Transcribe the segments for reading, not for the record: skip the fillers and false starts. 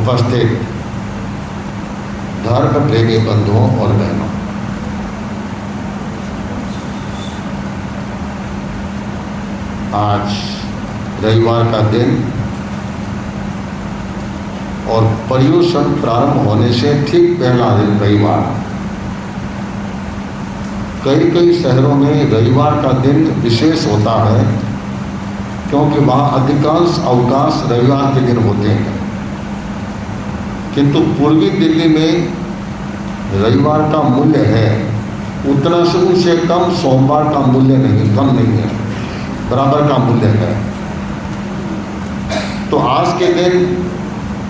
उपस्थित धर्म प्रेमी बंधुओं और बहनों, आज रविवार का दिन और पर्युषण प्रारंभ होने से ठीक पहला दिन रविवार। कई शहरों में रविवार का दिन विशेष होता है क्योंकि वहाँ अधिकांश अवकाश रविवार के दिन होते हैं, किंतु पूर्वी दिल्ली में रविवार का मूल्य है उतना से कम सोमवार का मूल्य नहीं, कम नहीं है, बराबर का मूल्य है। तो आज के दिन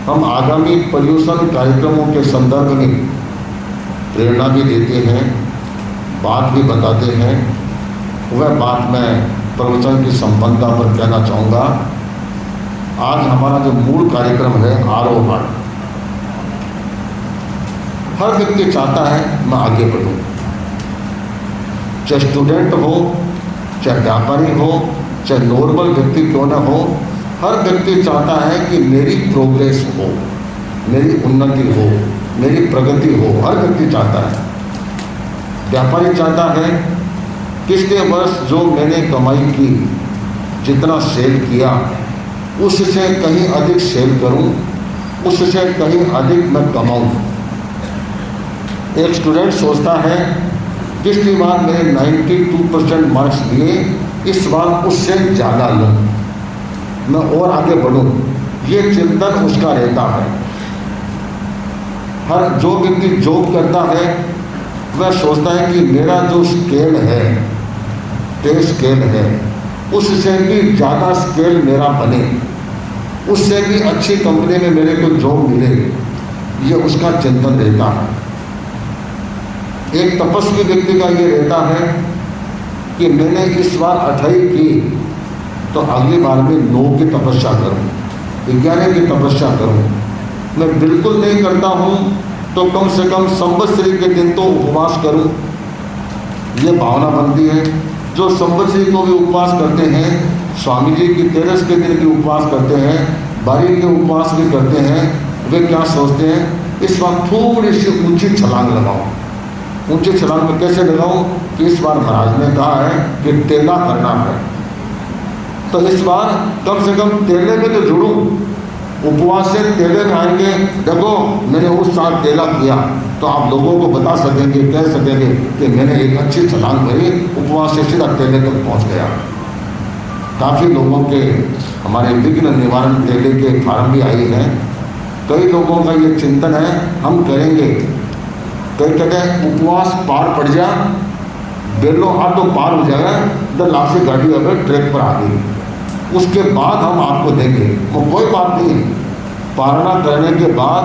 हम आगामी पर्युषण कार्यक्रमों के संदर्भ में प्रेरणा भी देते हैं, बात भी बताते हैं। वह बात मैं प्रवचन की संपन्नता पर कहना चाहूँगा। आज हमारा जो मूल कार्यक्रम है आरोहण। हर व्यक्ति चाहता है मैं आगे बढ़ूँ, चाहे स्टूडेंट हो, चाहे व्यापारी हो, चाहे नॉर्मल व्यक्ति क्यों न हो, हर व्यक्ति चाहता है कि मेरी प्रोग्रेस हो, मेरी उन्नति हो, मेरी प्रगति हो। हर व्यक्ति चाहता है। व्यापारी चाहता है पिछले वर्ष जो मैंने कमाई की, जितना सेल किया उससे कहीं अधिक सेल करूं, उससे कहीं अधिक मैं कमाऊं। एक स्टूडेंट सोचता है पिछली बार मैंने 92% मार्क्स लिए, इस बार उससे ज़्यादा लूँ, मैं और आगे बढ़ूं। ये चिंतन उसका रहता है। हर जो व्यक्ति जॉब करता है वह सोचता है कि मेरा जो स्केल है, पे स्केल है, उससे भी ज़्यादा स्केल मेरा बने, उससे भी अच्छी कंपनी में मेरे को जॉब मिले। ये उसका चिंतन रहता है। एक तपस्वी व्यक्ति का ये रहता है कि मैंने इस बार 28 की तो अगली बार में 9 की तपस्या करूं, 11 की तपस्या करूं। मैं बिल्कुल नहीं करता हूं तो कम से कम संवत्सरी के दिन तो उपवास करूं। ये भावना बनती है। जो संवत्सरी को भी उपवास करते हैं, स्वामी जी की 13 के दिन भी उपवास करते हैं, बारी के उपवास भी करते हैं, वे क्या सोचते हैं इस बार थोड़ी सी ऊंची छलांग लगाऊं। ऊंची छलांग में कैसे लगाऊं कि इस बार महाराज ने कहा है कि तेला करना है, तो इस बार कम से कम तेले में तो जुड़ूं। उपवास से तेले में आएंगे, देखो मैंने उस साल तेला किया, तो आप लोगों को बता सकेंगे, कह सकेंगे कि मैंने एक अच्छी छलांग भरी, उपवास से सीधा तेले तक पहुंच गया। काफ़ी लोगों के हमारे विघ्न निवारण तेले के फार्म भी आई हैं। कई लोगों का ये चिंतन है हम करेंगे, कई कहते उपवास पार पड़ जा, बेलो आ तो पार हो जाएगा, तो लास्ट गाड़ी अगर ट्रैक पर आ गई, उसके बाद हम आपको देंगे। वो कोई बात नहीं है, पारणा करने के बाद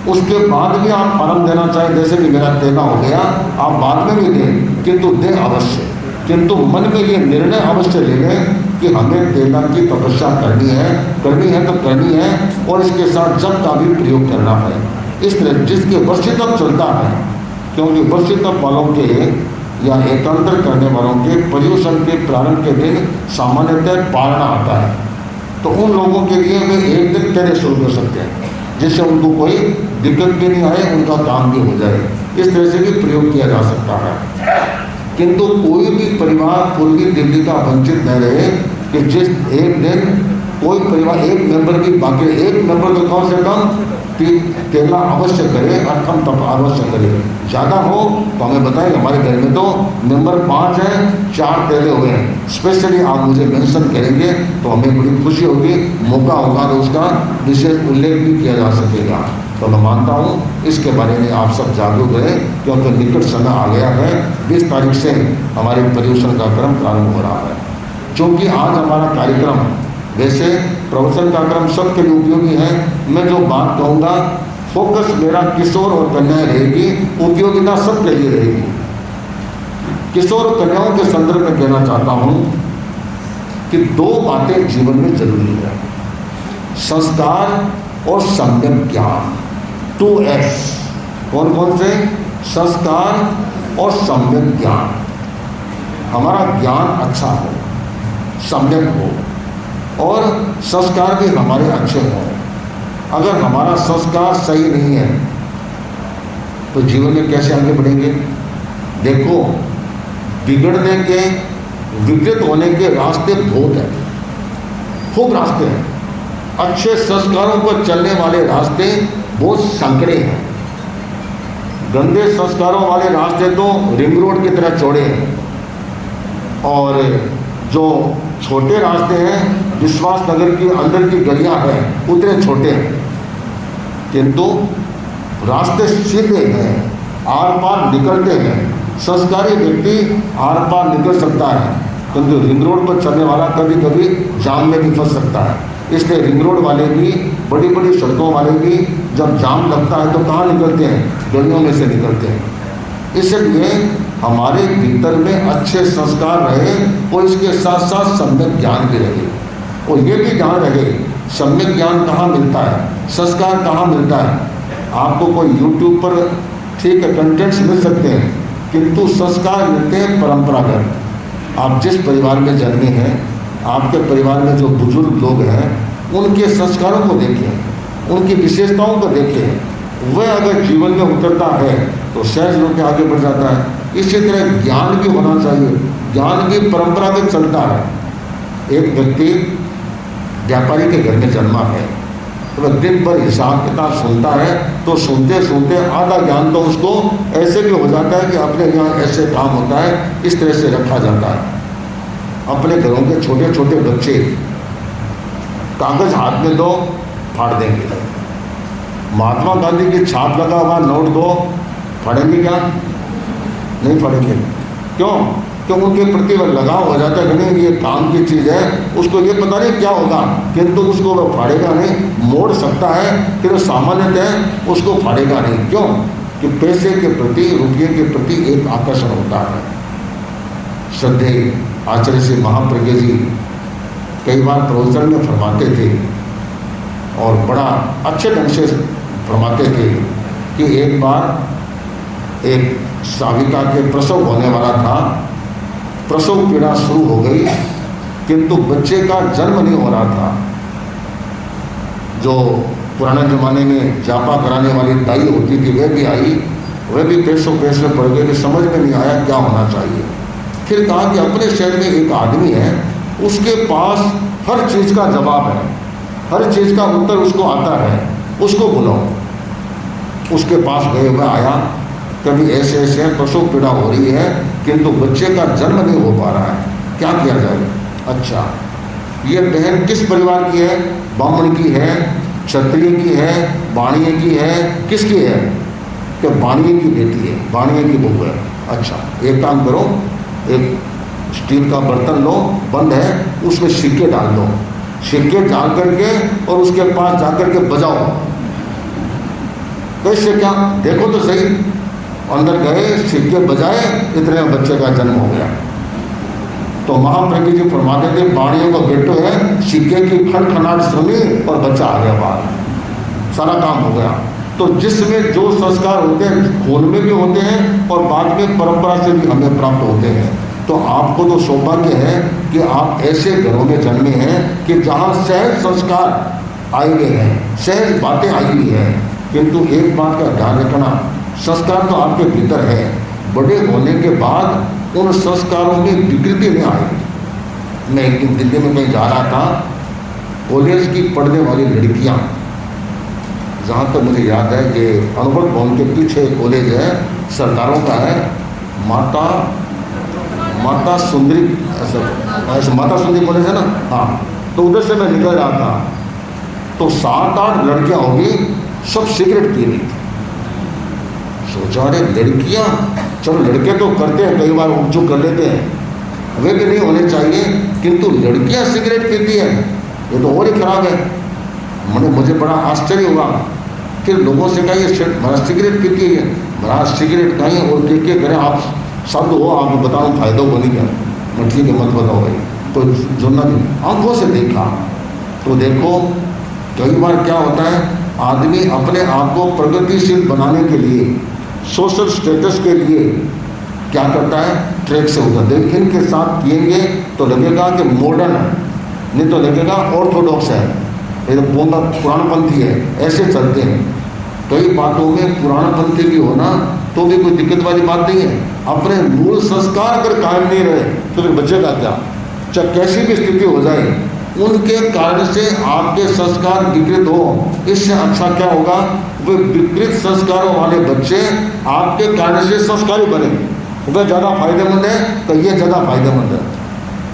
उसके बाद भी आप परम देना चाहें, जैसे कि मेरा तेना हो गया, आप बाद में भी दें, किंतु दें अवश्य। किंतु मन में ये निर्णय अवश्य ले लें कि हमें तेना की तपस्या करनी है तो करनी है, और इसके साथ जब का भी प्रयोग करना है। इस तरह जिसके वर्ष तक चलता है, क्योंकि वर्ष तक वालों के या एकांतर करने वालों के पर्युषण के प्रारंभ के दिन सामान्यतः पारणा आता है, तो उन लोगों के लिए वे एक दिन पहले शुरू कर सकते हैं, जिससे उनको कोई दिक्कत भी नहीं आए, उनका काम भी हो जाए। इस तरह से भी प्रयोग किया जा सकता है। किंतु कोई भी परिवार पूर्वी दिल्ली का वंचित न रहे कि जिस एक दिन कोई परिवार एक मेंबर भी बाकी, एक मेंबर तो कम से कम तेला अवश्य करे, अठम तप अवश्य करे। ज़्यादा हो तो हमें बताएं। हमारे घर में तो मेंबर 5 हैं, 4 तेले हुए हैं। स्पेशली आप मुझे मेंशन करेंगे तो हमें बड़ी खुशी होगी, मौका होगा तो उसका विशेष उल्लेख भी किया जा सकेगा। तो मैं मानता हूँ इसके बारे में आप सब जागरूक रहे, क्योंकि निकट समय आ गया है। 20 तारीख से हमारे पर्युषण का क्रम प्रारंभ हो रहा है। चूँकि आज हमारा कार्यक्रम वैसे प्रवचन का क्रम सबके लिए उपयोगी है, मैं जो बात कहूँगा फोकस मेरा किशोर और कन्याएं रहेगी, उपयोगिता सबके लिए रहेगी। किशोर और कन्याओं के संदर्भ में कहना चाहता हूँ कि 2 बातें जीवन में जरूरी है, संस्कार और सम्यक ज्ञान। 2S कौन कौन से? संस्कार और सम्यक ज्ञान। हमारा ज्ञान अच्छा हो, सम्यक हो, और संस्कार भी हमारे अच्छे हों। अगर हमारा संस्कार सही नहीं है तो जीवन में कैसे आगे बढ़ेंगे? देखो, बिगड़ने के, विकृत होने के रास्ते बहुत हैं, खूब रास्ते हैं। अच्छे संस्कारों पर चलने वाले रास्ते बहुत संकरे हैं। गंदे संस्कारों वाले रास्ते तो रिंग रोड की तरह चौड़े हैं, और जो छोटे रास्ते हैं, विश्वास नगर की अंदर की गलियां हैं, उतने छोटे हैं। किंतु रास्ते सीधे हैं, आर पार निकलते हैं। संस्कारी व्यक्ति आर पार निकल सकता है, किंतु रिंग रोड पर चलने वाला कभी कभी जाम में भी फंस सकता है। इसलिए रिंग रोड वाले भी, बड़ी बड़ी सड़कों वाले भी जब जाम लगता है तो कहाँ निकलते हैं? गलियों में से निकलते हैं। इसलिए हमारे भीतर में अच्छे संस्कार रहे और इसके साथ साथ सम्यक ज्ञान भी रहे, और ये भी ध्यान रहे सम्यक ज्ञान कहाँ मिलता है, संस्कार कहाँ मिलता है। आपको कोई यूट्यूब पर ठीक है कंटेंट्स मिल सकते हैं, किंतु संस्कार मिलते हैं परंपरागत। आप जिस परिवार में जन्मे हैं, आपके परिवार में जो बुजुर्ग लोग हैं, उनके संस्कारों को देखें, उनकी विशेषताओं को देखें। वह अगर जीवन में उतरता है तो सहज होकर आगे बढ़ जाता है। इसी तरह ज्ञान भी होना चाहिए, ज्ञान भी परंपरागत चलता है। एक व्यक्ति व्यापारी के घर में जन्मा है, तो वह दिन भर हिसाब किताब सुनता है, तो सुनते सुनते आधा ज्ञान तो उसको ऐसे भी हो जाता है कि अपने यहाँ ऐसे काम होता है, इस तरह से रखा जाता है। अपने घरों के छोटे छोटे बच्चे कागज हाथ में दो, फाड़ देंगे। महात्मा गांधी की छाप लगा हुआ नोट दो, फाड़ेंगे क्या? नहीं फाड़ेंगे। क्यों? क्यों? उनके प्रति वह लगाव हो जाता है कि नहीं ये काम की चीज़ है, उसको ये पता नहीं क्या होगा, किंतु उसको वह फाड़ेगा नहीं। मोड़ सकता है, फिर वो सामान्यतः उसको फाड़ेगा नहीं। क्यों? कि पैसे के प्रति, रुपये के प्रति एक आकर्षण होता है। श्रद्धेय आचार्य श्री महाप्रज्ञ जी कई बार प्रवचन में फरमाते थे, और बड़ा अच्छे ढंग से फरमाते थे कि एक बार एक साविका के प्रसव होने वाला था, प्रसव पीड़ा शुरू हो गई, किंतु बच्चे का जन्म नहीं हो रहा था। जो पुराने ज़माने में जापा कराने वाली दाई होती थी, वह भी आई, वह भी पैसों में पड़ गई, समझ में नहीं आया क्या होना चाहिए। फिर कहा कि अपने शहर में एक आदमी है, उसके पास हर चीज़ का जवाब है, हर चीज़ का उत्तर उसको आता है, उसको बुलाओ। उसके पास गए, वह आया, कभी ऐसे ऐसे प्रसव पीड़ा हो रही है, किंतु बच्चे का जन्म नहीं हो पा रहा है, क्या किया जाए? अच्छा, ये बहन किस परिवार की है? ब्राह्मण की है, क्षत्रिय की है, बाणीय की है, किसकी है? कि बाणीय की बेटी है, बाणीय की बहू है। अच्छा, एक काम करो, एक स्टील का बर्तन लो, बंद है, उसमें सिक्के डाल दो, सिक्के डाल करके और उसके पास जाकर के बजाओ। तो इससे क्या, देखो तो सही। अंदर गए, सिक्के बजाए, इतने बच्चे का जन्म हो गया। तो महाप्रज्ञ जी फरमाते थे, बाणियों का बेटो है, सिक्के की खनखनाहट सुनी और बच्चा आ गया बाहर, सारा काम हो गया। तो जिसमें जो संस्कार होते हैं, खून में भी होते हैं और बाद में परंपरा से भी हमें प्राप्त होते हैं। तो आपको तो सौभाग्य है कि आप ऐसे घरों में जन्मे हैं कि जहाँ सहज संस्कार आए हुए हैं, सहज बातें आई हुई हैं। किंतु एक बात का ध्यान रखना, संस्कार तो आपके भीतर है, बड़े होने के बाद उन संस्कारों में विकृति नहीं आई। मैं एक दिन दिल्ली में कहीं जा रहा था, कॉलेज की पढ़ने वाली लड़कियाँ, जहाँ तक मुझे याद है ये अनुभव भवन के पीछे कॉलेज है, सरदारों का है, माता सुंदरी, ऐसा माता सुंदरी कॉलेज है ना, हाँ। तो उधर से मैं निकल रहा था, तो 7-8 लड़कियाँ होंगी, सब सिगरेट पी रही थी। सोचा अरे लड़कियाँ, चलो लड़के तो करते हैं, कई बार उपचुप कर लेते हैं, वे भी नहीं होने चाहिए, किंतु लड़कियाँ सिगरेट पीती हैं, ये तो और ही खराब है। मुझे बड़ा आश्चर्य हुआ। फिर लोगों से कहा ये महाराज सिगरेट पीती है, महाराज सिगरेट खाइए और के करें, आप शब्द हो, आप बताओ फायदा को नहीं क्या, मैं ठीक है मत बताओ भाई। तो जुड़ना आंखों से देखा, तो देखो कई बार क्या होता है, आदमी अपने आप को प्रगतिशील बनाने के लिए, सोशल स्टेटस के लिए क्या करता है, ट्रैक से होता है। इनके साथ पिएंगे तो लगेगा कि मॉडर्न है, नहीं तो लगेगा ऑर्थोडॉक्स है। ये बोंदा पुराणपंथी है, ऐसे चलते हैं। कई बातों में पुराणपंथी भी होना तो भी कोई दिक्कत वाली बात नहीं है। अपने मूल संस्कार अगर कायम नहीं रहे तो फिर बचेगा क्या? चाहे कैसी भी स्थिति हो जाए, उनके कारण से आपके संस्कार विकृत हो, इससे अच्छा क्या होगा? वे विकृत संस्कारों वाले बच्चे आपके कारण से संस्कारी बने, वह ज़्यादा फायदेमंद है। तो ये ज़्यादा फायदेमंद है।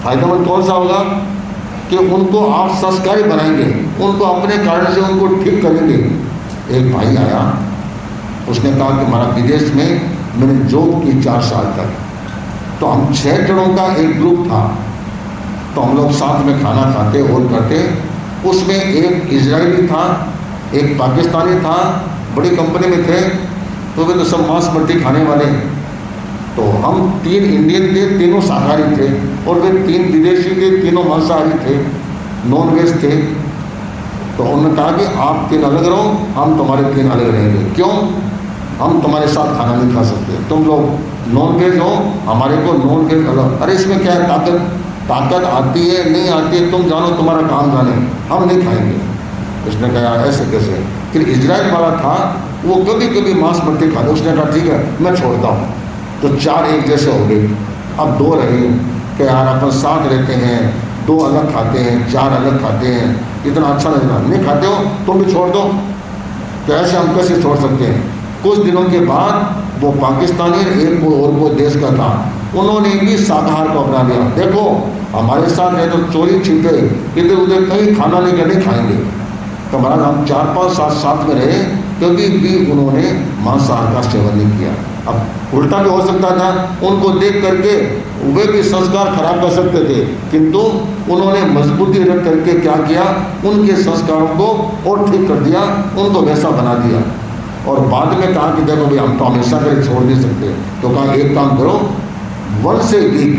फायदेमंद कौन सा होगा? कि उनको आप संस्कारी बनाएंगे, उनको अपने कारण से उनको ठीक करेंगे। एक भाई आया, उसने कहा कि हमारा विदेश में मैंने जॉब की 4 साल तक, तो हम 6 जनों का एक ग्रुप था, तो हम लोग साथ में खाना खाते और करते। उसमें एक इजरायली था, एक पाकिस्तानी था, बड़ी कंपनी में थे, तो वे तो सब मांस मट्टी खाने वाले। तो हम 3 इंडियन थे, तीनों शाकाहारी थे, और वे 3 विदेशी थे, तीनों मांसाहारी थे, नॉन वेज थे। तो उन्होंने कहा कि आप 3 अलग रहो, हम तुम्हारे 3 अलग रहेंगे। क्यों? हम तुम्हारे साथ खाना नहीं खा सकते, तुम लोग नॉन वेज हो, हमारे को नॉन वेज अलग। अरे इसमें क्या है? ताकत आती है नहीं आती है तुम जानो, तुम्हारा काम जाने, हम नहीं खाएंगे। उसने कहा ऐसे कैसे? फिर इजराइल वाला था, वो कभी कभी मांस मट्टी खाता, उसने कहा ठीक है मैं छोड़ता हूँ। तो 4 एक जैसे हो गए। अब 2 रहे कि यार अपन साथ रहते हैं, 2 अलग खाते हैं, 4 अलग खाते हैं, इतना अच्छा नहीं खाते हो तुम भी छोड़ दो। तो ऐसे हम कैसे छोड़ सकते हैं? कुछ दिनों के बाद वो पाकिस्तानी एक और वो देश का था, उन्होंने भी शाकाहार को अपना लिया। देखो हमारे साथ है तो चोरी छिपे इधर उधर कहीं खाना लेकर नहीं खाएंगे। तो महाराज हम 4-5 साल साथ में रहे, कभी भी उन्होंने मांसाहार का सेवन नहीं किया। अब उल्टा भी हो सकता था, उनको देख करके वे भी संस्कार खराब कर सकते थे, किंतु उन्होंने मजबूती रख करके क्या किया? उनके संस्कारों को और ठीक कर दिया, उनको वैसा बना दिया। और बाद में कहा कि देखो भाई हम तो हमेशा के लिए छोड़ नहीं सकते। तो कहा एक काम करो, 1 से वीक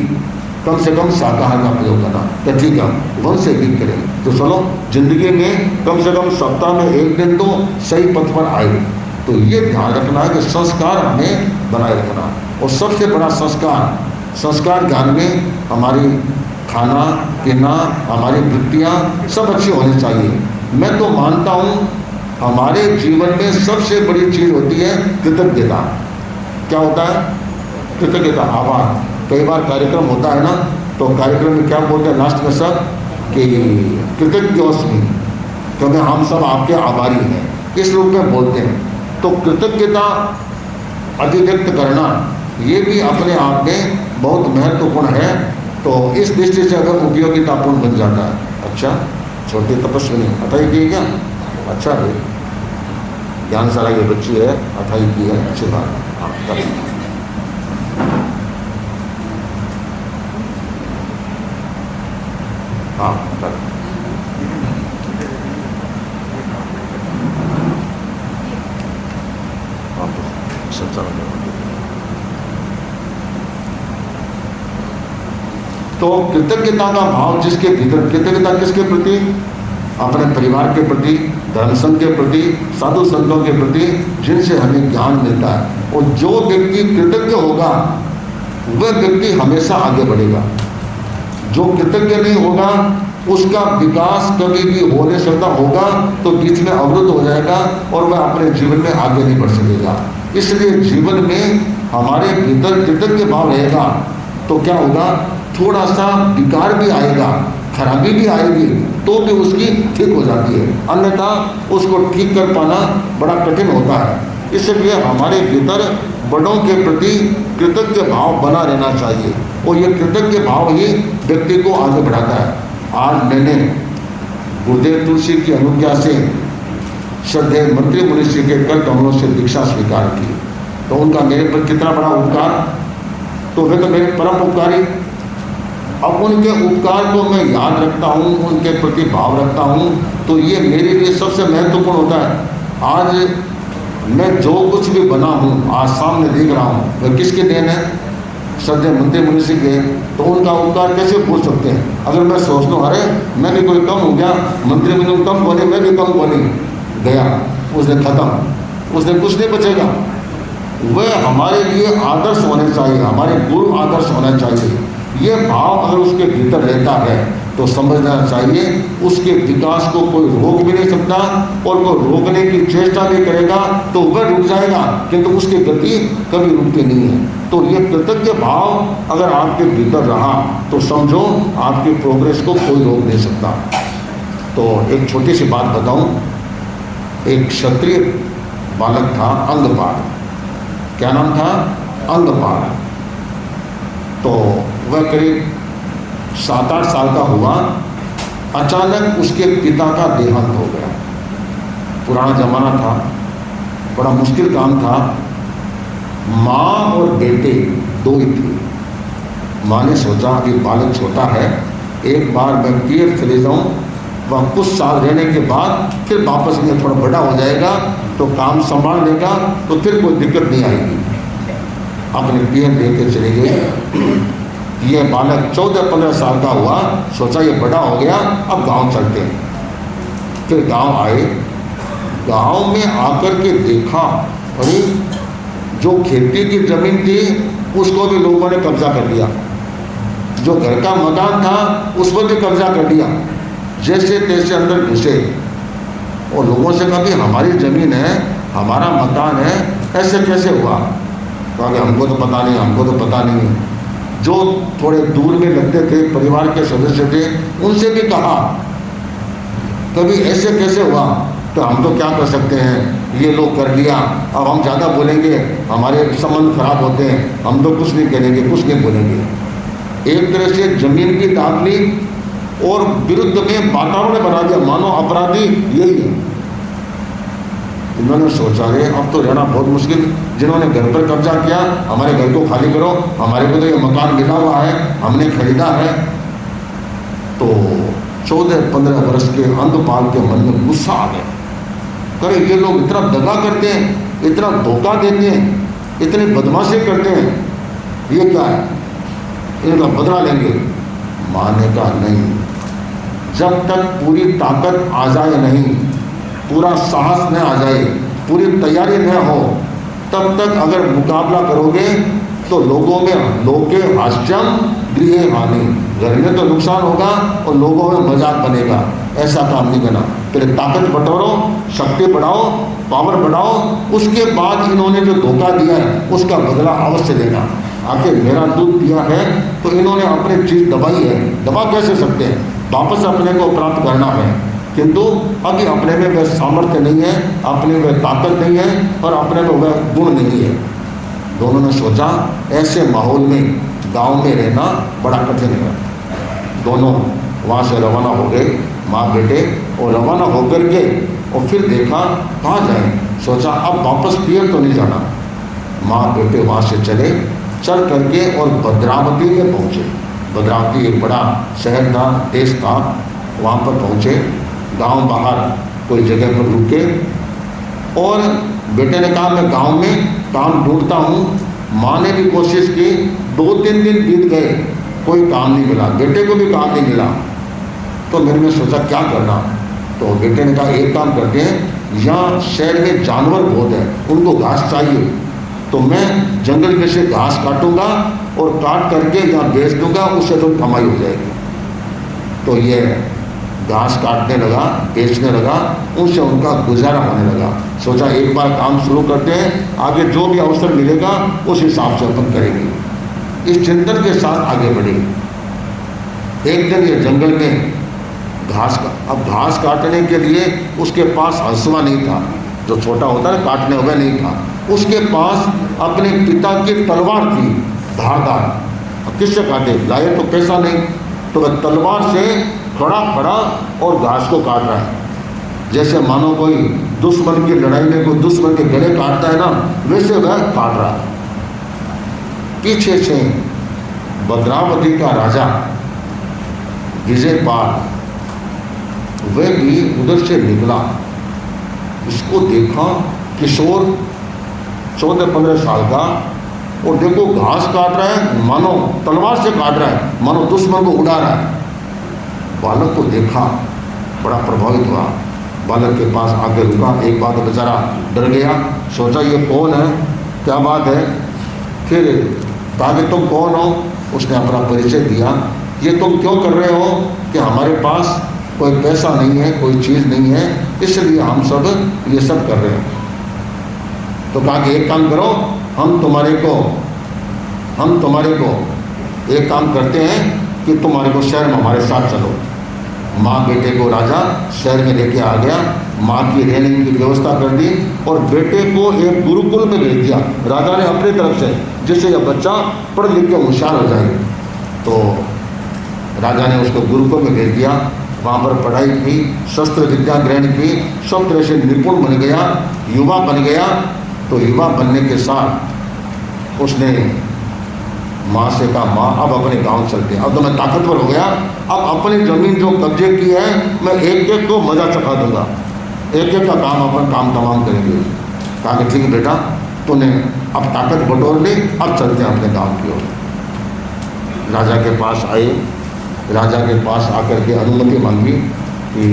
कम से कम शाकाहार का प्रयोग करना। तो ठीक है 1 से वीक करेंगे। तो चलो ज़िंदगी में कम से कम सप्ताह में 1 दिन तो सही पथ पर आए। तो ये ध्यान रखना है कि संस्कार हमें बनाए रखना। और सबसे बड़ा संस्कार ज्ञान में हमारी खाना पीना, हमारी वृत्तियाँ सब अच्छी होनी चाहिए। मैं तो मानता हूँ हमारे जीवन में सबसे बड़ी चीज़ होती है कृतज्ञता। क्या होता है? कृतज्ञता, आभार। कई बार कार्यक्रम होता है ना, तो कार्यक्रम में क्या बोलते हैं लास्ट में सब कि कृतज्ञोस्मि, क्योंकि हम सब आपके आभारी हैं, इस रूप में बोलते हैं। तो कृतज्ञता अभिव्यक्त करना ये भी अपने आप में बहुत महत्वपूर्ण है। तो इस दृष्टि से अगर उपयोगितापूर्ण बन जाता है। अच्छा छोटी तपस्विनी अथाई की है क्या? अच्छा है, ज्ञानशाला ये बच्ची है, अथाई की है, अच्छी बात। हाँ हाँ तो कृतज्ञता का भाव जिसके भीतर, कृतज्ञता किसके प्रति? अपने परिवार के प्रति, धर्म संघ के प्रति, साधु संतों के प्रति, जिनसे हमें ज्ञान मिलता है। और जो व्यक्ति कृतज्ञ होगा वह व्यक्ति हमेशा आगे बढ़ेगा। जो कृतज्ञ नहीं होगा उसका विकास कभी भी हो नहीं सकता, होगा तो बीच में अवरुद्ध हो जाएगा और वह अपने जीवन में आगे नहीं बढ़ सकेगा। इसलिए जीवन में हमारे भीतर कृतज्ञ भाव रहेगा तो क्या होगा? थोड़ा सा विकार भी आएगा, खराबी भी आएगी, तो भी उसकी ठीक हो जाती है, अन्यथा उसको ठीक कर पाना बड़ा कठिन होता है। इसलिए हमारे भीतर बड़ों के प्रति कृतज्ञ भाव बना रहना चाहिए और ये कृतज्ञ भाव ही व्यक्ति को आगे बढ़ाता है। आज मैंने गुरुदेव तुलसी की अनुज्ञा से श्रद्धेय मंत्री मुनिषि के कर कमलों से दीक्षा स्वीकार की, तो उनका मेरे पर कितना बड़ा उपकार, तो वे तो मेरे परम उपकारी। अब उनके उपकार को मैं याद रखता हूँ, उनके प्रति भाव रखता हूँ, तो ये मेरे लिए सबसे महत्वपूर्ण होता है। आज मैं जो कुछ भी बना हूँ, आज सामने देख रहा हूँ, वह किसके देन है? श्रद्धेय मंत्री मुनिषि के। तो उनका उपकार कैसे भूल सकते हैं? अगर मैं सोच लूँ अरे मैं भी कोई कम हो गया, मंत्री मुनि कम बोले, मैं भी कम बोली, गया उस दिन खत्म, उस दिन कुछ नहीं बचेगा। वह हमारे लिए आदर्श होने चाहिए, हमारे गुरु आदर्श होना चाहिए। ये भाव अगर उसके भीतर रहता है तो समझना चाहिए उसके विकास को कोई रोक भी नहीं सकता, और कोई रोकने की चेष्टा भी करेगा तो वह रुक जाएगा, किंतु उसकी गति कभी रुकती नहीं है। तो ये कृतज्ञ भाव अगर आपके भीतर रहा तो समझो आपकी प्रोग्रेस को कोई रोक नहीं सकता। तो एक छोटी सी बात बताऊं, एक क्षत्रिय बालक था अंगपाल, क्या नाम था? अंगपाल। तो वह करीब 7-8 साल का हुआ, अचानक उसके पिता का देहांत हो गया। पुराना जमाना था, बड़ा मुश्किल काम था। माँ और बेटे दो ही थे। माँ ने सोचा कि बालक छोटा है, एक बार मैं तीर्थ चले जाऊँ, वह कुछ साल रहने के बाद फिर वापस में थोड़ा बड़ा हो जाएगा तो काम संभाल लेगा, तो फिर कोई दिक्कत नहीं आएगी। अपने तीर्थ लेके चले गए। ये बालक 14-15 साल का हुआ, सोचा ये बड़ा हो गया, अब गांव चलते हैं। फिर गांव आए। गांव में आकर के देखा, अरे जो खेती की जमीन थी उसको भी लोगों ने कब्जा कर लिया, जो घर का मकान था उस पर भी कब्जा कर लिया। जैसे तैसे अंदर घुसे और लोगों से कहा कि हमारी ज़मीन है, हमारा मकान है, ऐसे कैसे हुआ? कहा कि हमको तो पता नहीं, हमको तो पता नहीं। जो थोड़े दूर में लगते थे, परिवार के सदस्य थे, उनसे भी कहा कभी ऐसे कैसे हुआ? तो हम तो क्या कर सकते हैं, ये लोग कर लिया, अब हम ज़्यादा बोलेंगे हमारे संबंध खराब होते हैं, हम तो कुछ नहीं करेंगे, कुछ नहीं बोलेंगे। एक तरह से जमीन की दाब ली और विरुद्ध में वातावरण बना दिया, मानो अपराधी यही है। उन्होंने सोचा है अब तो रहना बहुत मुश्किल, जिन्होंने घर पर कब्जा किया हमारे घर को खाली करो, हमारे को तो ये मकान मिला हुआ है, हमने खरीदा है। तो 14-15 वर्ष के अंगपाल के मन में गुस्सा आ गया, करे ये लोग इतना दगा करते हैं, इतना धोखा देते हैं, इतनी बदमाशी करते हैं, ये क्या है, इनका बदला लेंगे। माँ ने कहा नहीं, जब तक पूरी ताकत आ जाए नहीं, पूरा साहस न आ जाए, पूरी तैयारी न हो, तब तक अगर मुकाबला करोगे तो लोगों में लोके हास्यम गृह हानि, घर में तो नुकसान होगा और लोगों में मजाक बनेगा। ऐसा काम नहीं करना, पहले ताकत बटोरो, शक्ति बढ़ाओ, पावर बढ़ाओ, उसके बाद इन्होंने जो धोखा दिया है उसका बदला अवश्य देना। आखिर मेरा दूध दिया है तो इन्होंने अपनी चीज़ दबाई है, दबा कैसे सकते हैं, वापस अपने को प्राप्त करना है। किंतु अभी अपने में वह सामर्थ्य नहीं है, अपने में ताकत नहीं है और अपने में वह गुण नहीं है। दोनों ने सोचा ऐसे माहौल में गांव में रहना बड़ा कठिन है। दोनों वहाँ से रवाना हो गए, माँ बेटे, और रवाना होकर के और फिर देखा कहाँ जाएं, सोचा अब वापस पियर तो नहीं जाना। माँ बेटे वहाँ से चल करके और भद्रावती में पहुँचे। भद्रावती एक बड़ा शहर था, देश था, वहाँ पर पहुँचे। गांव बाहर कोई जगह पर रुके और बेटे ने कहा मैं गांव में काम ढूंढता हूँ। माँ ने भी कोशिश की, 2-3 दिन बीत गए, कोई काम नहीं मिला, बेटे को भी काम नहीं मिला। तो मैंने में सोचा क्या करना, तो बेटे ने कहा एक काम करते हैं, यहाँ शहर में जानवर बहुत हैं, उनको घास चाहिए, तो मैं जंगल में से घास काटूंगा और काट करके यहाँ बेच दूंगा, उससे तो कमाई हो जाएगी। तो ये घास काटने लगा, बेचने लगा, उनसे उनका गुजारा होने लगा। सोचा एक बार काम शुरू करते हैं, आगे जो भी अवसर मिलेगा उस हिसाब से अपन करेंगे। इस चिंतन के साथ आगे बढ़े। एक दिन ये जंगल में अब घास काटने के लिए उसके पास हंसुआ नहीं था, जो छोटा होता है काटने हुआ नहीं था, उसके पास अपने पिता की तलवार थी धारदार। अब किससे काटे, लाए तो पैसा नहीं, तो वह तलवार से खड़ा और घास को काट रहा है, जैसे मानो कोई दुश्मन की लड़ाई में कोई दुश्मन के गले काटता है ना, वैसे वह काट रहा है। पीछे से भद्रावती का राजा विजयपाल वह भी उधर से निकला। इसको देखा, किशोर 14-15 साल का, और देखो घास काट रहा है, मानो तलवार से काट रहा है, मानो दुश्मन को उड़ा रहा है। बालक को देखा, बड़ा प्रभावित हुआ, बालक के पास आके रुका। एक बात बेचारा डर गया, सोचा ये कौन है, क्या बात है। फिर कहा कि तुम कौन हो, उसने अपना परिचय दिया। ये तुम क्यों कर रहे हो, कि हमारे पास कोई पैसा नहीं है, कोई चीज़ नहीं है, इसलिए हम सब ये सब कर रहे हैं। तो कहा कि एक काम करो, हम तुम्हारे को एक काम करते हैं कि तुम्हारे को शहर में हमारे साथ चलो। माँ बेटे को राजा शहर में लेके आ गया, माँ की रहने की व्यवस्था कर दी और बेटे को एक गुरुकुल में भेज दिया राजा ने अपनी तरफ से, जिससे यह बच्चा पढ़ लिख के होशियार हो जाए। तो राजा ने उसको गुरुकुल में भेज दिया, वहाँ पर पढ़ाई की, शस्त्र विद्या ग्रहण की, सब तरह से निपुण बन गया, युवा बन गया। तो युवा बनने के साथ उसने माँ से कहा, माँ अब अपने गांव चलते हैं, अब तो मैं ताकतवर हो गया, अब अपनी ज़मीन जो कब्जे की है मैं एक एक को मजा चखा दूंगा, एक एक का काम अपन काम तमाम करेंगे। कहा कि ठीक है बेटा, तूने अब ताकत बटोर ली, अब चलते हैं अपने गांव की ओर। राजा के पास आए, राजा के पास आकर के अनुमति मांगी कि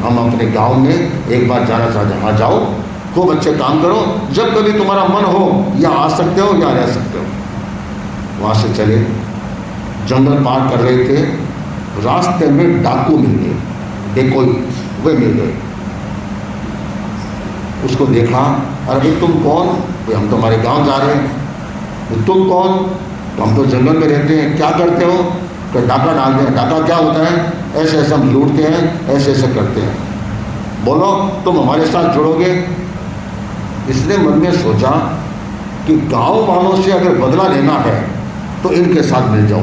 हम अपने गांव में एक बार जाना चाहते हैं। हाँ जाओ, खूब अच्छे काम करो, जब कभी तुम्हारा मन हो या आ सकते हो या रह सकते हो। वहाँ से चले, जंगल पार कर रहे थे, रास्ते में डाकू मिल गए, एक कोई वे मिल गए। उसको देखा, अरे भाई तुम कौन? भाई हम तुम्हारे गांव जा रहे हैं। तुम कौन? तो हम तो जंगल में रहते हैं, क्या करते हो? तो डाका डालते हैं। डाका क्या होता है? ऐसे ऐसे हम लूटते हैं, ऐसे ऐसे करते हैं, बोलो तुम हमारे साथ जुड़ोगे? इसने मन में सोचा कि गांव वालों से अगर बदला लेना है तो इनके साथ मिल जाओ,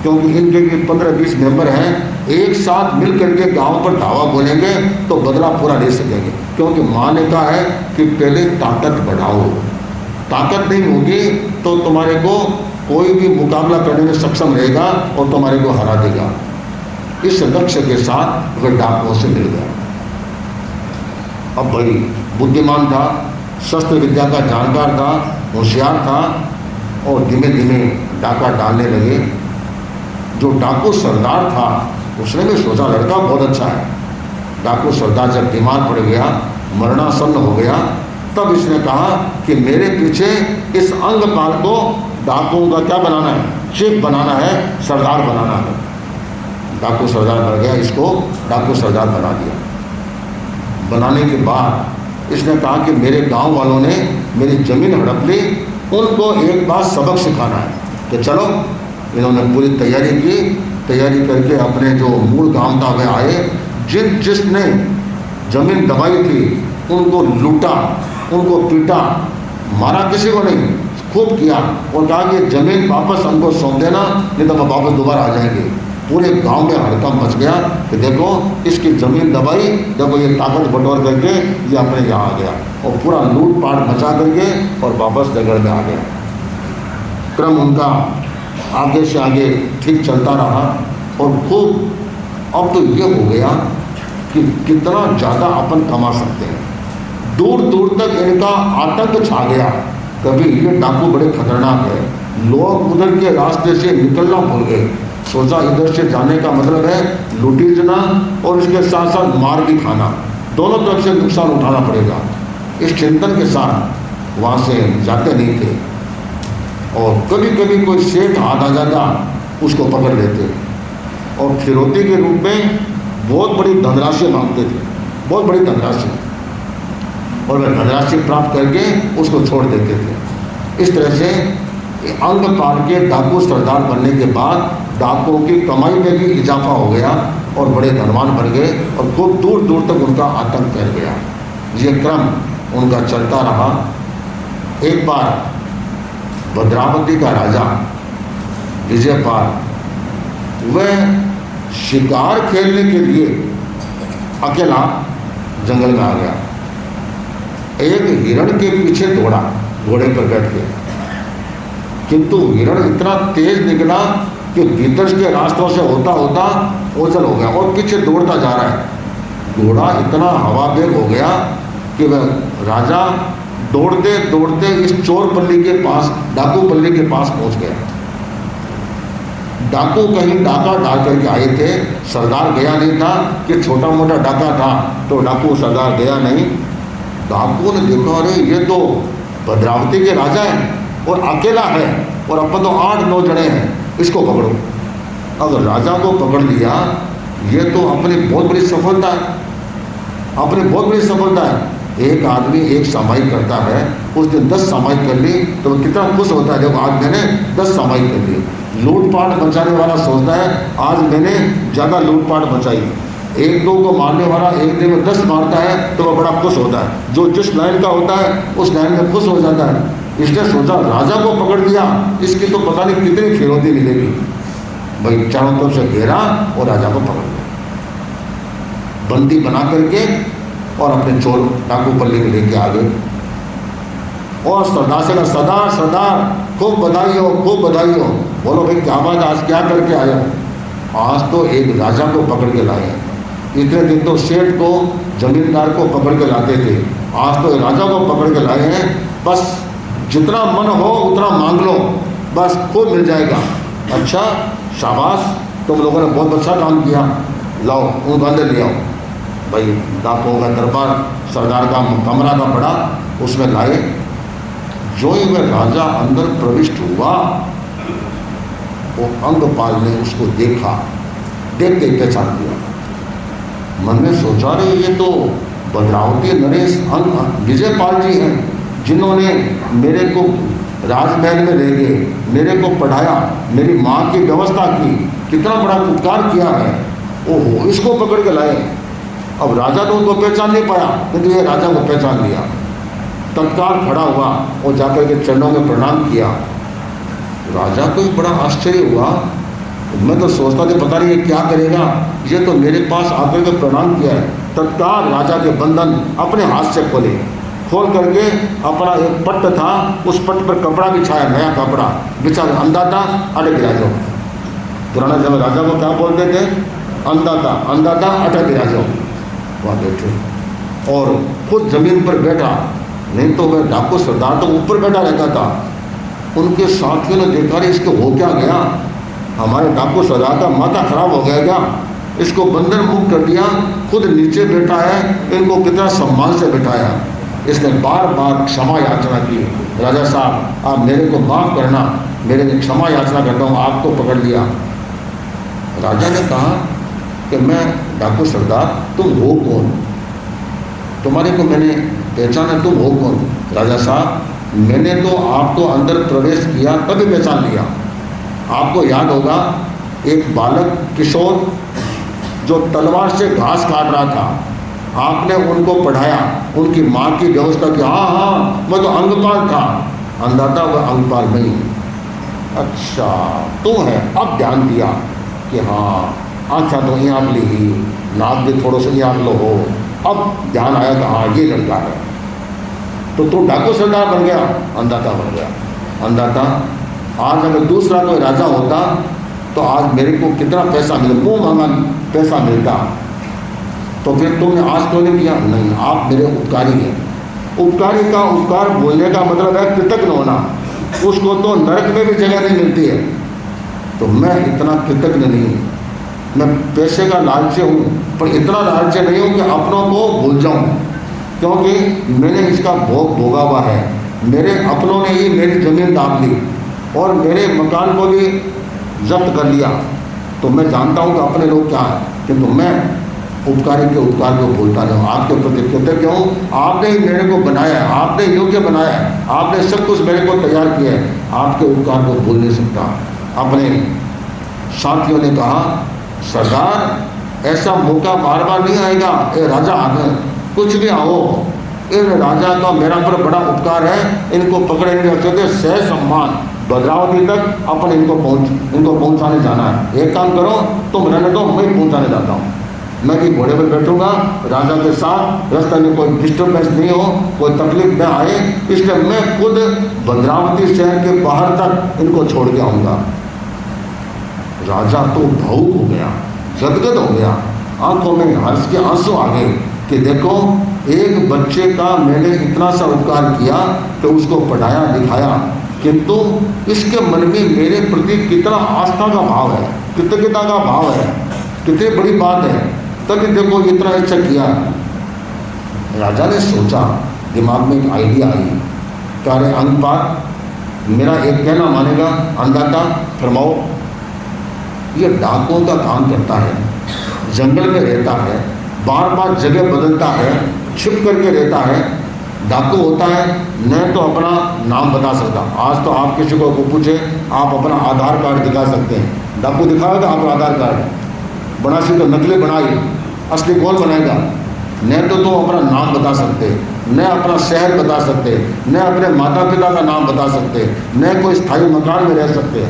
क्योंकि इनके भी 15-20 मेंबर हैं, एक साथ मिल करके गांव पर धावा बोलेंगे तो बदला पूरा ले सकेंगे। क्योंकि माँ ने कहा है कि पहले ताकत बढ़ाओ, ताकत नहीं होगी तो तुम्हारे को कोई भी मुकाबला करने में सक्षम रहेगा और तुम्हारे को हरा देगा। इस लक्ष्य के साथ वह डाकुओं से मिल गया। अब भाई बुद्धिमान था, शस्त्र विद्या का जानकार था, होशियार था और धीमे धीमे डाका डालने लगे। जो डाकू सरदार था उसने भी सोचा लड़का बहुत अच्छा है। डाकू सरदार जब बीमार पड़ गया, मरणासन्न हो गया, तब इसने कहा कि मेरे पीछे इस अंगपाल को डाकुओं का क्या बनाना है? चीफ बनाना है, सरदार बनाना है। डाकू सरदार बन गया, इसको डाकू सरदार बना दिया। बनाने के बाद इसने कहा कि मेरे गांव वालों ने मेरी ज़मीन हड़प ली, उनको एक बार सबक सिखाना है। तो चलो, इन्होंने पूरी तैयारी की, तैयारी करके अपने जो मूल गांव था वे आए। जिसने ज़मीन दबाई थी उनको लूटा, उनको पीटा, मारा किसी को नहीं, खूब किया और कहा कि ज़मीन वापस हमको सौंप देना, नहीं तो हम वापस दोबारा आ जाएंगे। पूरे गांव में हड़कंप मच गया कि देखो इसकी ज़मीन दबाई, देखो ये ताकत बटोर करके ये अपने यहाँ आ गया और पूरा लूट पाट मचा करके और वापस जंगल में आ गया। क्रम उनका आगे से आगे ठीक चलता रहा और खूब अब तो ये हो गया कि कितना ज़्यादा अपन कमा सकते हैं। दूर दूर तक इनका आतंक छा गया। कभी ये डाकू बड़े खतरनाक है, लोग उधर के रास्ते से निकलना भूल गए। सोचा इधर से जाने का मतलब है लूटीजना और इसके साथ साथ मार भी खाना, दोनों तरफ से नुकसान उठाना पड़ेगा। इस चिंतन के साथ वहाँ से जाते नहीं थे और कभी कभी कोई सेठ हाथ आ जाता, उसको पकड़ लेते और फिरौती के रूप में बहुत बड़ी धनराशि मांगते थे, बहुत बड़ी धनराशि, और वह धनराशि प्राप्त करके उसको छोड़ देते थे। इस तरह से अंगपाल के डाकू सरदार बनने के बाद डाकुओं की कमाई में भी इजाफा हो गया और बड़े धनवान बन गए और खूब दूर दूर तक उनका आतंक फैल गया। ये क्रम उनका चलता रहा। एक बार भद्रावती का राजा विजयपाल वह शिकार खेलने के लिए अकेला जंगल में आ गया। एक हिरण के पीछे दौड़ा घोड़े पर बैठ के, किंतु हिरण इतना तेज निकला कि भीतर के रास्तों से होता होता ओझल हो गया और पीछे दौड़ता जा रहा है। घोड़ा इतना हवाबेग हो गया कि वह राजा दौड़ते दौड़ते इस चोर पल्ली के पास, डाकू पल्ली के पास पहुंच गया। डाकू कहीं डाका डाल करके आए थे, सरदार गया नहीं था कि छोटा मोटा डाका था तो डाकू सरदार गया नहीं। डाकू ने देखा, अरे ये तो भद्रावती के राजा हैं और अकेला है और अपन तो 8-9 जने हैं, इसको पकड़ो। अगर राजा को पकड़ लिया ये तो अपनी बहुत बड़ी सफलता है, अपनी बहुत बड़ी सफलता है। एक आदमी एक सामाई करता है, उसने 10 सामाई कर ली तो वो कितना खुश होता है, जब आज मैंने 10 सामाई कर ली। लूटपाट मचाने वाला सोचता है आज मैंने ज़्यादा लूटपाट मचाई। एक दो को मारने वाला एक दिन में 10 मारता है तो वह बड़ा खुश होता है, जो जिस लाइन का होता है उस लाइन में खुश हो जाता है। इसने सोचा राजा को पकड़ लिया, इसकी तो पता नहीं कितनी फिरौती मिलेगी। भाई चारों तरफ से घेरा और राजा को पकड़ लिया, बंदी बना करके और अपने चोर डाकू पल्ले में लेके आ गए। और सरदार से कहा सरदार सरदार खूब बधाई हो, खूब बधाई हो। बोलो भाई क्या बात, आज क्या करके आए हो? आज तो एक राजा को पकड़ के लाए हैं। इतने दिन तो सेठ को जमींदार को पकड़ के लाते थे, आज तो राजा को पकड़ के लाए हैं। बस जितना मन हो उतना मांग लो, बस खूब मिल जाएगा। अच्छा शाबाश, तुम लोगों ने बहुत अच्छा काम किया, लाओ उनको अंदर ले आओ। भाई डाकुओं का दरबार सरदार का कमरा का बड़ा, उसमें लाए। जो ही वह राजा अंदर प्रविष्ट हुआ, वो अंगपाल ने उसको देखा, देख के पहचान दिया। मन में सोचा रे ये तो भद्रावती नरेश विजयपाल जी हैं, जिन्होंने मेरे को राजमहल में ले गए, मेरे को पढ़ाया, मेरी माँ की व्यवस्था की, कितना बड़ा उपकार किया है। ओहो, इसको पकड़ के लाए। अब राजा तो उनको पहचान नहीं पाया, किंतु ये राजा को पहचान लिया। तत्काल खड़ा हुआ और जाकर के चरणों में प्रणाम किया। राजा को बड़ा आश्चर्य हुआ, मैं तो सोचता था पता नहीं ये क्या करेगा, ये तो मेरे पास आकर के प्रणाम किया है। तत्काल राजा के बंधन अपने हाथ से खोले, खोल करके अपना एक पट्ट था, उस पट्ट पर कपड़ा बिछाया, नया कपड़ा बिछा, अंदाता अटक राजो। पुराना समय राजा को क्या बोलते थे? अंदाता, अंदाता अटक राजो। वहाँ बैठे और खुद जमीन पर बैठा, नहीं तो वह डाकू सरदार तो ऊपर बैठा रहता था। उनके साथियों ने देखा रे इसको हो क्या गया, हमारे डाकू सरदार का माथा खराब हो गया क्या, इसको बंधन मुक्त कर दिया, खुद नीचे बैठा है, इनको कितना सम्मान से बैठाया। इसने बार बार क्षमा याचना की, राजा साहब आप मेरे को माफ़ करना, मेरे क्षमा याचना करता हूँ, आपको पकड़ लिया। राजा ने कहा कि मैं डाकू सरदार, तुम हो कौन? तुम्हारे को मैंने पहचाना, तुम हो कौन? राजा साहब मैंने तो आपको अंदर प्रवेश किया तभी पहचान लिया। आपको याद होगा एक बालक किशोर जो तलवार से घास काट रहा था, आपने उनको पढ़ाया, उनकी माँ की व्यवस्था की। हाँ हाँ मैं तो अंगपाल था। अंदाता वह अंगपाल नहीं। अच्छा तुम है। अब ध्यान दिया कि हाँ आँखा तो यहाँ ली ही, नाक भी थोड़ा सा यहाँ लो हो। अब ध्यान आया कि हाँ ये लड़का है, तो तू डाकू सरदार बन गया, अंदाता बन गया। अंदाता आज अगर दूसरा कोई राजा होता तो आज मेरे को कितना पैसा मिले, मुँह मांगा पैसा मिलता, तो फिर तुमने आज क्यों नहीं किया? नहीं, आप मेरे उपकारी हैं। उपकारी का उपकार बोलने का मतलब है कृतज्ञ होना, उसको तो नरक में भी जगह नहीं मिलती है। तो मैं इतना कृतज्ञ नहीं, मैं पैसे का लालची हूँ, पर इतना लालची नहीं हूँ कि अपनों को भूल जाऊँ, क्योंकि मैंने इसका भोग भोगा हुआ है। मेरे अपनों ने ही मेरी ज़मीन दाब ली और मेरे मकान को भी जब्त कर लिया, तो मैं जानता हूँ कि अपने लोग क्या हैं, किंतु मैं उपकारी के उपकार को भूलता नहीं हूँ। आपके प्रति कृतज्ञ हूँ, आपने ही मेरे को बनाया है, आपने योग्य बनाया है, आपने सब कुछ मेरे को तैयार किया है, आपके उपकार को भूल नहीं सकता। अपने साथियों ने कहा सरदार ऐसा मौका बार बार नहीं आएगा, ये राजा आते कुछ भी आओ, इन राजा का मेरा पर बड़ा उपकार है, इनको पकड़ेंगे अच्छे सह सम्मान भद्रावती तक अपन इनको पहुंचाने जाना है। एक काम करो तुम रहने दो, मैं पहुंचाने जाता हूँ, मैं भी घोड़े पर बैठूंगा राजा के साथ, रास्ते में कोई डिस्टर्बेंस नहीं हो, कोई तकलीफ न आए, इसलिए मैं खुद भद्रावती शहर के बाहर तक इनको छोड़ के आऊँगा। राजा तो भावुक हो गया, गदगद हो गया, आंखों में हर्ष के आंसू आ गए कि देखो एक बच्चे का मैंने इतना सा उपकार किया कि उसको पढ़ाया लिखाया, किंतु इसके मन में मेरे प्रति कितना आस्था का भाव है, कृतज्ञता का भाव है, कितनी बड़ी बात है, तभी देखो इतना अच्छा किया। राजा ने सोचा, दिमाग में एक आइडिया आई, क्या रे अंगपाल मेरा एक कहना मानेगा? अंदाता फरमाओ। ये डाकुओं का काम करता है, जंगल में रहता है, बार बार जगह बदलता है, छिप करके रहता है, डाकू होता है, न तो अपना नाम बता सकता। आज तो आप किसी को पूछे, आप अपना आधार कार्ड दिखा सकते हैं, डाकू दिखाएगा आपका आधार कार्ड, बनासी तो नकली बनाई, असली कौन बनाएगा? न तो तुम अपना नाम बता सकते, न अपना शहर बता सकते, न अपने माता पिता का नाम बता सकते, न कोई स्थायी मकान में रह सकते,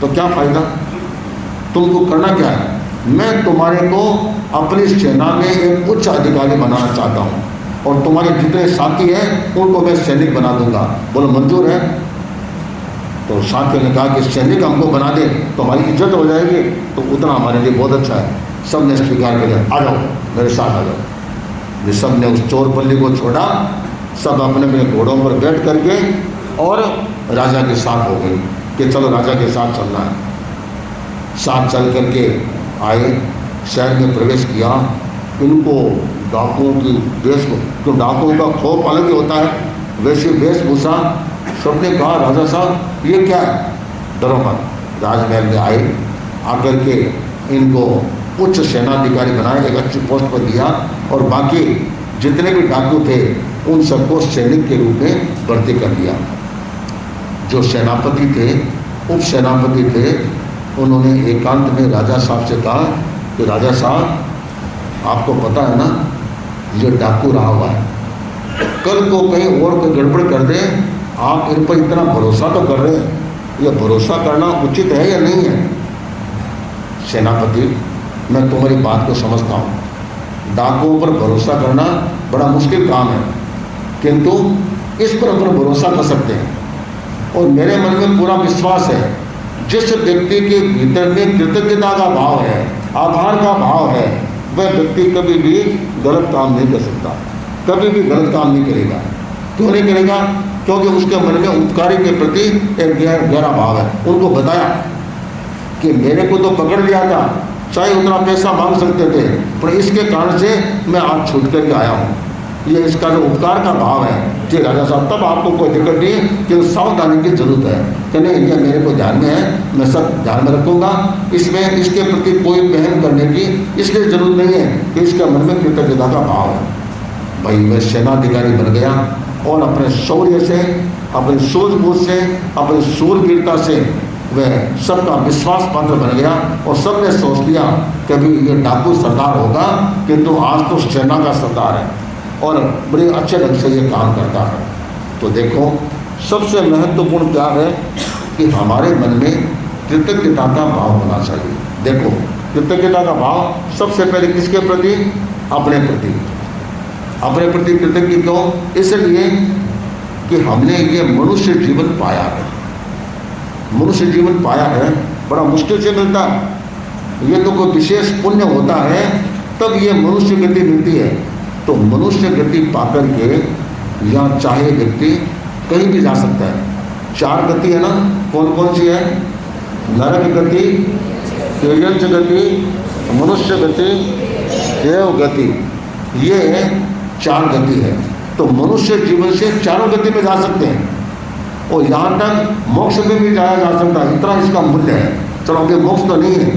तो क्या फ़ायदा? तुमको करना क्या है? मैं तुम्हारे को अपनी सेना में एक उच्च अधिकारी बनाना चाहता हूँ और तुम्हारे जितने साथी हैं उनको मैं सैनिक बना दूंगा। बोलो मंजूर है? तो साथी ने कहा कि सैनिक हमको बना दे तो हमारी इज्जत हो जाएगी, तो उतना हमारे लिए बहुत अच्छा है। सब ने स्वीकार किया, आ जाओ मेरे साथ आ जाओ। ये सब ने उस चोर पल्ली को छोड़ा, सब अपने अपने घोड़ों पर बैठ करके और राजा के साथ हो गए कि चलो राजा के साथ चलना है। साथ चल करके आए, शहर में प्रवेश किया। इनको डाकुओं की वेश, तो डाकुओं का खौफ अलग ही होता है, वैसी वेशभूषा। सबने कहा राजा साहब ये क्या है? डरो मत। राजमहल में आए, आकर के इनको उच्च सेनाधिकारी बनाए, एक अच्छी पोस्ट पर दिया और बाकी जितने भी डाकू थे उन सबको सैनिक के रूप में भर्ती कर दिया। जो सेनापति थे, उप सेनापति थे, उन्होंने एकांत में राजा साहब से कहा कि राजा साहब आपको पता है ना ये डाकू रहा हुआ है, कल को कहीं और कोई गड़बड़ कर दे, आप इन पर इतना भरोसा तो कर रहे हैं, ये भरोसा करना उचित है या नहीं है? सेनापति मैं तुम्हारी बात को समझता हूँ, डाकुओं पर भरोसा करना बड़ा मुश्किल काम है, किंतु इस पर अपन भरोसा कर सकते हैं। और मेरे मन में पूरा विश्वास है, जिस व्यक्ति के भीतर में कृतज्ञता का भाव है, आभार का भाव है, वह व्यक्ति कभी भी गलत काम नहीं कर सकता, कभी भी गलत काम नहीं करेगा। क्यों नहीं करेगा? क्योंकि उसके मन में उपकारी के प्रति एक गहरा भाव है। उनको बताया कि मेरे को तो पकड़ लिया था, चाहे उतना पैसा मांग सकते थे, पर इसके कारण से मैं आज छूट करके आया हूँ। ये इसका जो उपकार का भाव है कि राजा साहब तब आपको कोई दिक्कत नहीं है, कि सावधानी की जरूरत है कि नहीं, ये मेरे को ध्यान में है, मैं सब ध्यान में रखूँगा, इसमें इसके प्रति कोई बहन करने की इसलिए जरूरत नहीं है कि इसके मन में कृतज्ञता का भाव है। भाई वह सेनाधिकारी बन गया और अपने शौर्य से, अपनी सूझबूझ से, अपनी सूरवीरता से वह सबका विश्वास पात्र बन गया और सबने सोच लिया कि अभी ये डाकू सरदार होगा, किंतु आज तो सेना का सरदार है और बड़े अच्छे ढंग से ये काम करता है। तो देखो सबसे महत्वपूर्ण क्या है कि हमारे मन में कृतज्ञता का भाव होना चाहिए। देखो कृतज्ञता का भाव सबसे पहले किसके प्रति? अपने प्रति। अपने प्रति कृतज्ञ क्यों? इसलिए कि हमने ये मनुष्य जीवन पाया है। मनुष्य जीवन पाया है, बड़ा मुश्किल से मिलता है, ये तो कोई विशेष पुण्य होता है तब ये मनुष्य गति मिलती है। तो मनुष्य गति पाकर के यहाँ चाहे व्यक्ति कहीं भी जा सकता है। चार गति है ना, कौन कौन सी है? नरक गति, तेजस गति, मनुष्य गति, देव गति, ये चार गति है। तो मनुष्य जीवन से चारों गति में जा सकते हैं और यहाँ तक मोक्ष में भी जाया जा सकता है, इतना इसका मूल्य है। चलो अभी मोक्ष तो नहीं है,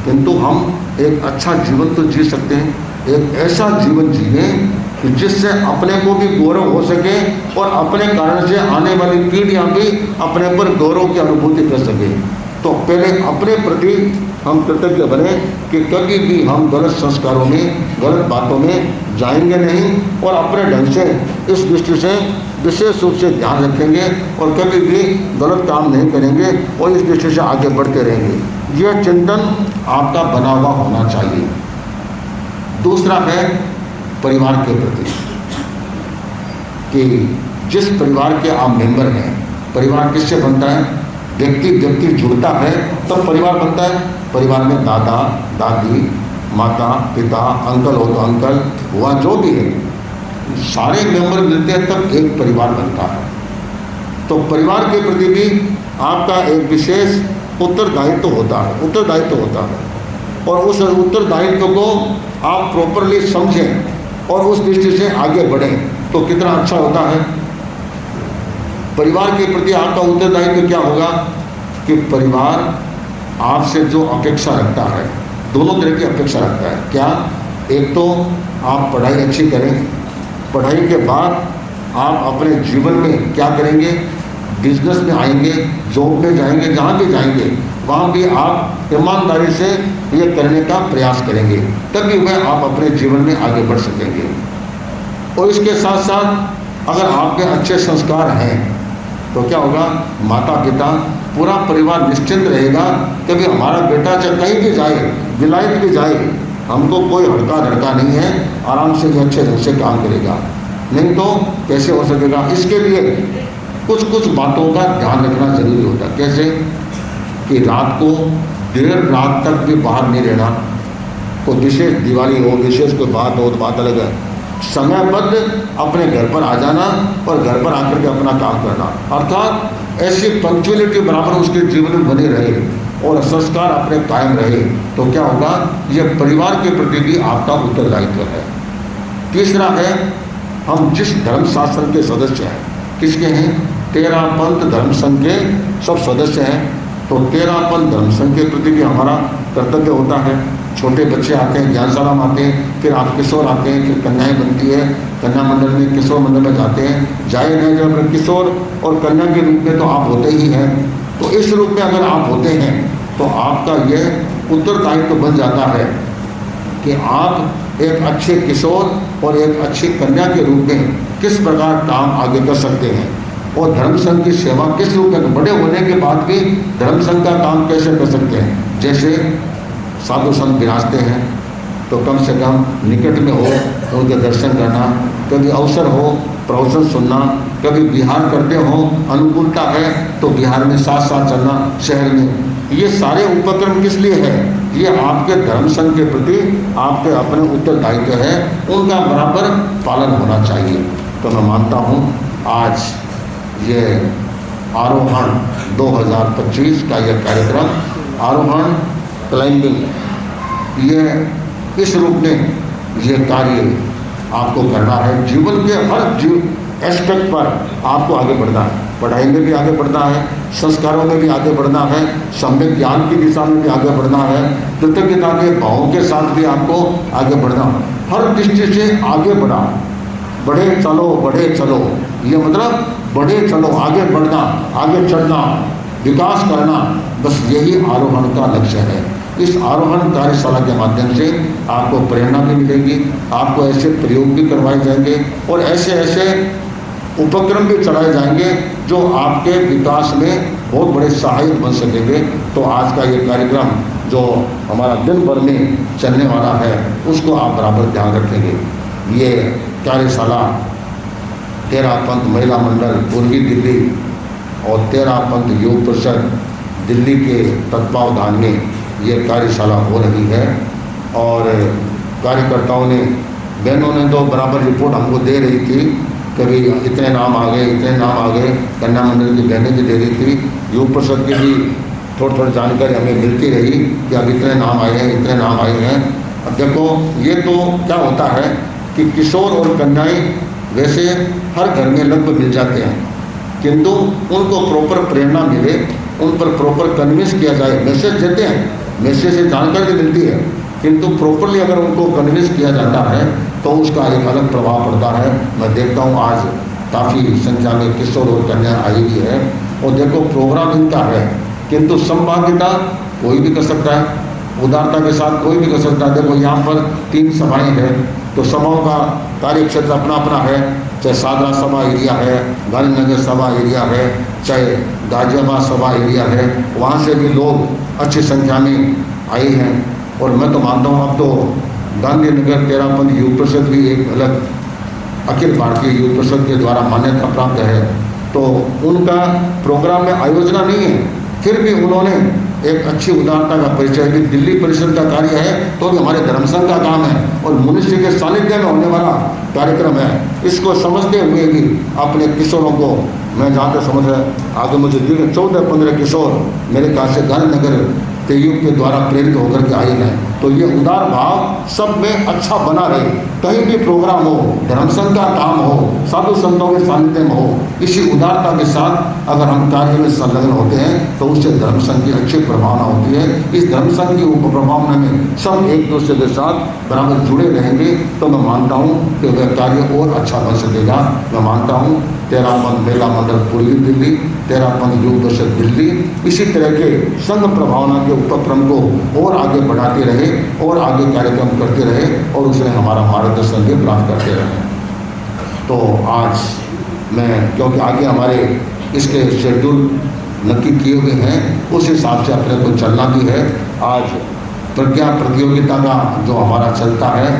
किंतु हम एक अच्छा जीवन तो जी सकते हैं, एक ऐसा जीवन जिए जिससे अपने को भी गौरव हो सके और अपने कारण से आने वाली पीढ़ियाँ भी अपने पर गौरव की अनुभूति कर सके। तो पहले अपने प्रति हम कृतज्ञ बने कि कभी भी हम गलत संस्कारों में, गलत बातों में जाएंगे नहीं और अपने ढंग से इस दृष्टि से विशेष रूप से ध्यान रखेंगे और कभी भी गलत काम नहीं करेंगे और इस दृष्टि से आगे बढ़ते रहेंगे। यह चिंतन आपका बना हुआ होना चाहिए। दूसरा है परिवार के प्रति, कि जिस परिवार के आप मेंबर हैं, परिवार किससे बनता है? व्यक्ति जुड़ता है तब परिवार बनता है। परिवार में दादा दादी, माता पिता, अंकल हो तो अंकल, हुआ जो भी है, सारे मेंबर मिलते हैं तब एक परिवार बनता है। तो परिवार के प्रति भी आपका एक विशेष उत्तरदायित्व होता है और उस उत्तरदायित्व को आप प्रॉपरली समझें और उस दृष्टि से आगे बढ़ें तो कितना अच्छा होता है। परिवार के प्रति आपका उत्तरदायित्व क्या होगा कि परिवार आपसे जो अपेक्षा रखता है दोनों तरह की अपेक्षा रखता है। क्या? एक तो आप पढ़ाई अच्छी करें, पढ़ाई के बाद आप अपने जीवन में क्या करेंगे, बिजनेस में आएंगे, जॉब में जाएंगे, जहाँ भी जाएंगे वहाँ भी आप ईमानदारी से ये करने का प्रयास करेंगे, तभी वह आप अपने जीवन में आगे बढ़ सकेंगे। और इसके साथ साथ अगर आपके अच्छे संस्कार हैं तो क्या होगा, माता पिता पूरा परिवार निश्चिंत रहेगा कि भी हमारा बेटा चाहे कहीं भी जाए, विलायत भी जाए, हमको कोई हड़का धड़का नहीं है, आराम से ये अच्छे ढंग से काम करेगा। नहीं तो कैसे हो सकेगा? इसके लिए कुछ कुछ बातों का ध्यान रखना जरूरी होता है। कैसे कि रात को देर रात तक भी बाहर नहीं रहना, कोई विशेष दिवाली हो, विशेष कोई बात हो तो बात अलग है, समयबद्ध अपने घर पर आ जाना और घर पर आकर के अपना काम करना, अर्थात ऐसी पंक्चुअलिटी बराबर उसके जीवन में बनी रहे और संस्कार अपने कायम रहे, तो क्या होगा, यह परिवार के प्रति भी आपका उत्तरदायित्व है। तीसरा है, हम जिस धर्म शास्त्र के सदस्य हैं, किसके हैं? 13 पंथ धर्म संघ के सब सदस्य हैं, तो 13 पंथ धर्म संघ के प्रति भी हमारा कर्तव्य होता है। छोटे बच्चे आते हैं, ज्ञानशाला में आते हैं, फिर आप किशोर आते हैं, फिर कन्याएं बनती है, कन्या मंडल में किशोर मंडल में जाते हैं, जाए नहीं जब किशोर और कन्या के रूप में तो आप होते ही हैं। तो इस रूप में अगर आप होते हैं तो आपका यह उत्तरदायित्व बन जाता है कि आप एक अच्छे किशोर और एक अच्छी कन्या के रूप में किस प्रकार काम आगे कर सकते हैं और धर्म संघ की सेवा किस रूप में, बड़े होने के बाद भी धर्म संघ का काम कैसे कर सकते हैं। जैसे साधु संत विराजते हैं तो कम से कम निकट में हो उनके दर्शन करना, कभी अवसर हो प्रवचन सुनना, कभी बिहार करते हो, अनुकूलता है तो बिहार में साथ साथ चलना शहर में। ये सारे उपक्रम किस लिए है? ये आपके धर्म संघ के प्रति आपके अपने उत्तरदायित्व है, उनका बराबर पालन होना चाहिए। तो मैं मानता हूँ आज ये आरोहण 2025 का यह कार्यक्रम, आरोहण क्लाइंबिंग, ये इस रूप में ये कार्य आपको करना है। जीवन के हर एस्पेक्ट पर आपको आगे बढ़ना है, पढ़ाई में भी आगे बढ़ना है, संस्कारों में भी आगे बढ़ना है, सम्यक ज्ञान की दिशा में भी आगे बढ़ना है, कृतज्ञता के भावों के साथ भी आपको आगे बढ़ना है। हर दृष्टि से आगे बढ़ा, बढ़े चलो, ये मतलब बढ़े चलो, आगे बढ़ना, आगे चढ़ना, विकास करना, बस यही आरोहण का लक्ष्य है। इस आरोहण कार्यशाला के माध्यम से आपको प्रेरणा भी मिलेगी, आपको ऐसे प्रयोग भी करवाए जाएंगे और ऐसे ऐसे उपक्रम भी चलाए जाएंगे जो आपके विकास में बहुत बड़े सहायक बन सकेंगे। तो आज का ये कार्यक्रम जो हमारा दिन भर में चलने वाला है उसको आप बराबर ध्यान रखेंगे। ये कार्यशाला 13 पंथ महिला मंडल पूर्वी दिल्ली और 13 पंथ योग परिषद दिल्ली के तत्वावधान में ये कार्यशाला हो रही है और कार्यकर्ताओं ने, बहनों ने तो बराबर रिपोर्ट हमको दे रही थी, कभी इतने नाम आ गए, इतने नाम आ गए, कन्या मंडल की बहनें भी दे रही थी, योग परिषद की भी थोड़ी जानकारी हमें मिलती रही कि अब इतने नाम आए हैं, इतने नाम आए हैं। अब देखो ये तो क्या होता है कि किशोर और कन्याएं वैसे हर घर में लगभग मिल जाते हैं, किंतु उनको प्रॉपर प्रेरणा मिले, उन पर प्रॉपर कन्विंस किया जाए। मैसेज देते हैं, मैसेज से जानकारी मिलती है, किंतु प्रॉपरली अगर उनको कन्विंस किया जाता है तो उसका एक अलग प्रभाव पड़ता है। मैं देखता हूँ आज काफ़ी संख्या में किशोर और कन्या आई हुई है और देखो प्रोग्राम इनका है, किंतु संभाव्यता कोई भी कर सकता है, उदारता के साथ कोई भी कर सकता है। देखो यहाँ पर 3 सभाएँ हैं तो सभाओं का कार्य क्षेत्र अपना अपना है, चाहे सादरा सभा एरिया है, गांधीनगर सभा एरिया है, चाहे गाजियाबाद सभा एरिया है, वहाँ से भी लोग अच्छी संख्या में आए हैं। और मैं तो मानता हूँ अब तो गांधीनगर 13 पंथ योग परिषद भी एक अलग अखिल भारतीय योग परिषद के द्वारा मान्यता प्राप्त है, तो उनका प्रोग्राम में आयोजना नहीं है, फिर भी उन्होंने एक अच्छी उदारता का परिचय भी, दिल्ली परिषद का कार्य है तो भी हमारे धर्म संघ का काम है और मनुष्य के सानिध्य में होने वाला कार्यक्रम है। इसको समझते हुए भी अपने किशोरों को, मैं जहाँ तक समझ रहा आगे मुझे 14-15 किशोर मेरे ख्याल से गांधीनगर के युग के द्वारा प्रेरित होकर के आए हैं। तो ये उदार भाव सब में अच्छा बना रहे, कहीं भी प्रोग्राम हो, धर्म संघ का काम हो, साधु संतों के सानिध्य में हो, इसी उदारता के साथ अगर हम कार्य में संलग्न होते हैं तो उससे धर्म संघ की अच्छी प्रभावना होती है। इस धर्म संघ की प्रभावना में सब एक दूसरे के साथ बराबर जुड़े रहेंगे तो मैं मानता हूँ कि वह कार्य और अच्छा बन सकेगा। मैं मानता हूँ 13 मेला मंडल पूर्वी दिल्ली, 13 युग दशक दिल्ली इसी तरह के संघ प्रभावना के उपक्रम को और आगे बढ़ाते रहे और आगे कार्यक्रम करते रहे और उसमें हमारा मार्गदर्शन भी प्राप्त करते रहे। तो आज मैं, क्योंकि आगे हमारे इसके शेड्यूल नक्की किए हुए हैं, उस हिसाब से अपने को चलना भी है। आज प्रज्ञा प्रतियोगिता का जो हमारा चलता है